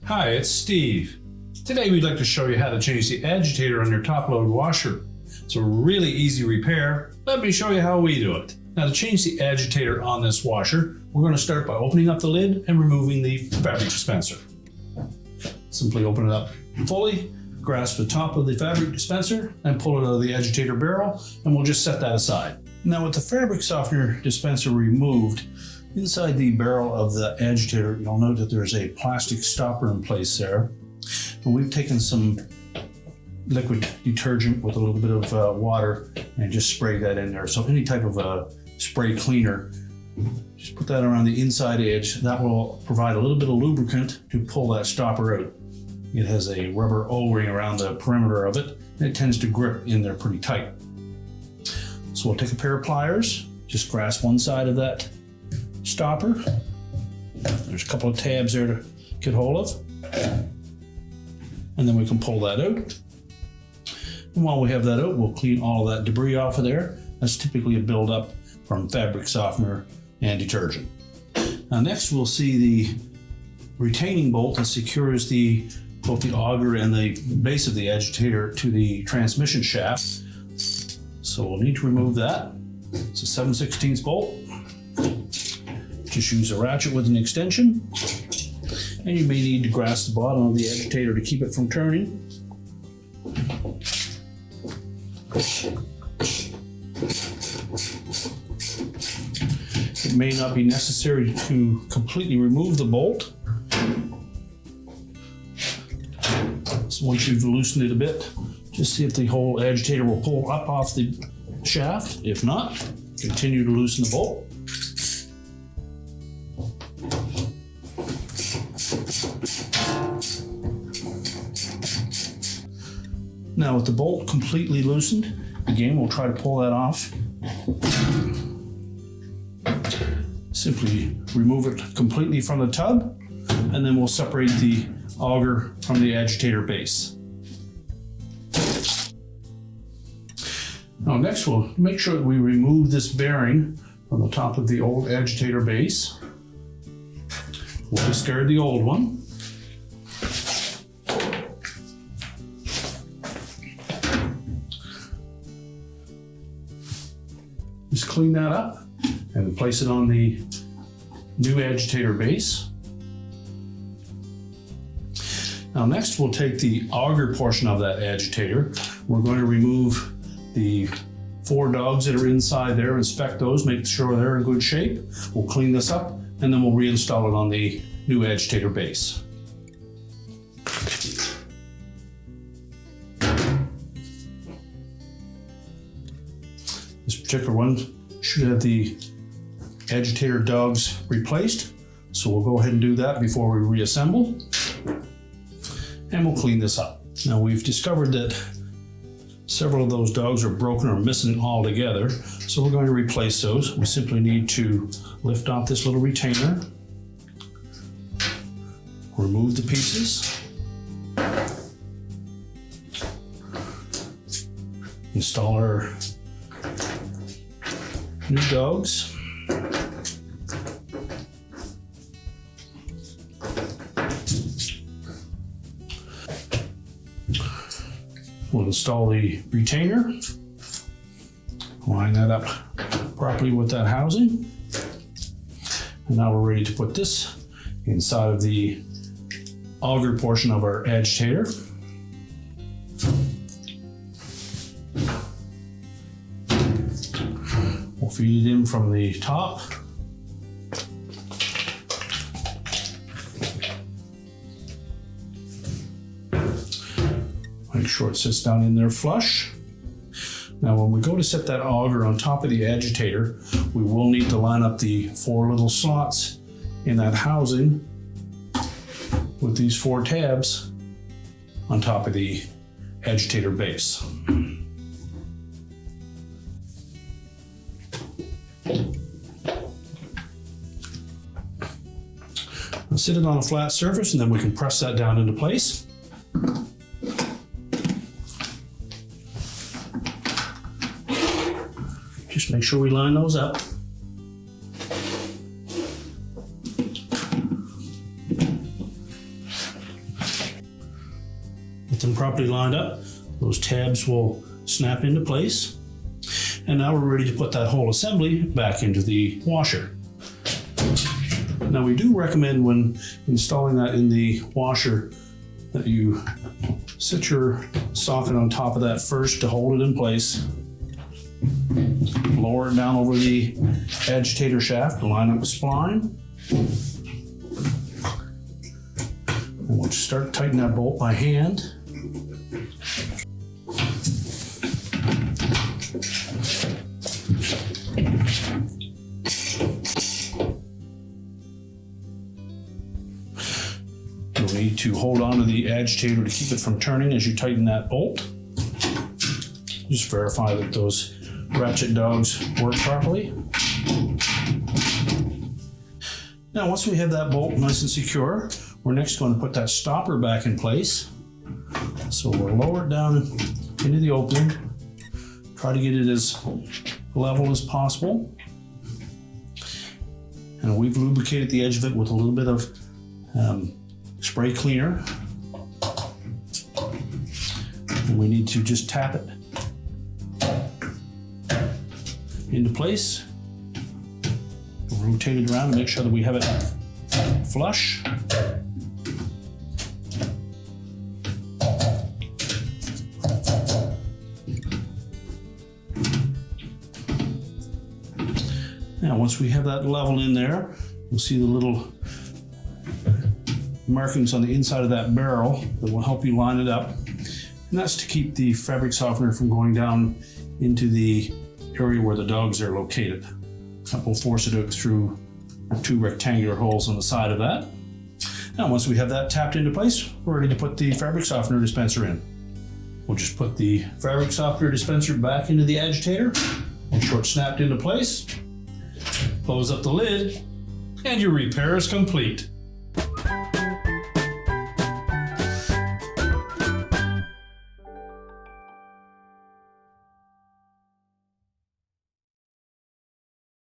Hi, it's Steve. Today we'd like to show you how to change the agitator on your top load washer. It's a really easy repair. Let me show you how we do it. Now, to change the agitator on this washer, we're going to start by opening up the lid and removing the fabric dispenser. Simply open it up fully, grasp the top of the fabric dispenser and pull it out of the agitator barrel, and we'll just set that aside. Now, with the fabric softener dispenser removed, inside the barrel of the agitator, you'll note that there's a plastic stopper in place there. And we've taken some liquid detergent with a little bit of water and just sprayed that in there. So any type of spray cleaner, just put that around the inside edge. That will provide a little bit of lubricant to pull that stopper out. It has a rubber O-ring around the perimeter of it, and it tends to grip in there pretty tight. So we'll take a pair of pliers, just grasp one side of that stopper. There's a couple of tabs there to get hold of. And then we can pull that out. And while we have that out, we'll clean all of that debris off of there. That's typically a buildup from fabric softener and detergent. Now next we'll see the retaining bolt that secures both the auger and the base of the agitator to the transmission shaft. So we'll need to remove that. It's a 7/16 bolt. Just use a ratchet with an extension. And you may need to grasp the bottom of the agitator to keep it from turning. It may not be necessary to completely remove the bolt. So once you've loosened it a bit, just see if the whole agitator will pull up off the shaft. If not, continue to loosen the bolt. Now with the bolt completely loosened, again we'll try to pull that off. Simply remove it completely from the tub, and then we'll separate the auger from the agitator base. Now next we'll make sure that we remove this bearing from the top of the old agitator base. We'll discard the old one. Just clean that up and place it on the new agitator base. Now next we'll take the auger portion of that agitator. We're going to remove the 4 dogs that are inside there, inspect those, make sure they're in good shape. We'll clean this up and then we'll reinstall it on the new agitator base. This particular one should have the agitator dogs replaced, so we'll go ahead and do that before we reassemble. And we'll clean this up. Now we've discovered that several of those dogs are broken or missing altogether, so we're going to replace those. We simply need to lift off this little retainer, remove the pieces, install our new dogs. We'll install the retainer, line that up properly with that housing. And now we're ready to put this inside of the auger portion of our agitator. We'll feed it in from the top. Make sure it sits down in there flush. Now when we go to set that auger on top of the agitator, we will need to line up the 4 little slots in that housing with these 4 tabs on top of the agitator base. I'll sit it on a flat surface and then we can press that down into place. Just make sure we line those up. Get them properly lined up. Those tabs will snap into place. And now we're ready to put that whole assembly back into the washer. Now we do recommend when installing that in the washer that you set your socket on top of that first to hold it in place. Lower it down over the agitator shaft to line up the spline. And we'll just start tightening that bolt by hand. You'll need to hold on to the agitator to keep it from turning as you tighten that bolt. Just verify that those ratchet dogs work properly. Now, once we have that bolt nice and secure, we're next going to put that stopper back in place. So we'll lower it down into the opening. Try to get it as level as possible. And we've lubricated the edge of it with a little bit of spray cleaner. And we need to just tap it into place. Rotate it around to make sure that we have it flush. Now, once we have that level in there, you'll see the little markings on the inside of that barrel that will help you line it up. And that's to keep the fabric softener from going down into the area where the dogs are located. That will force it out through 2 rectangular holes on the side of that. Now, once we have that tapped into place, we're ready to put the fabric softener dispenser in. We'll just put the fabric softener dispenser back into the agitator and short snapped into place. Close up the lid, and your repair is complete.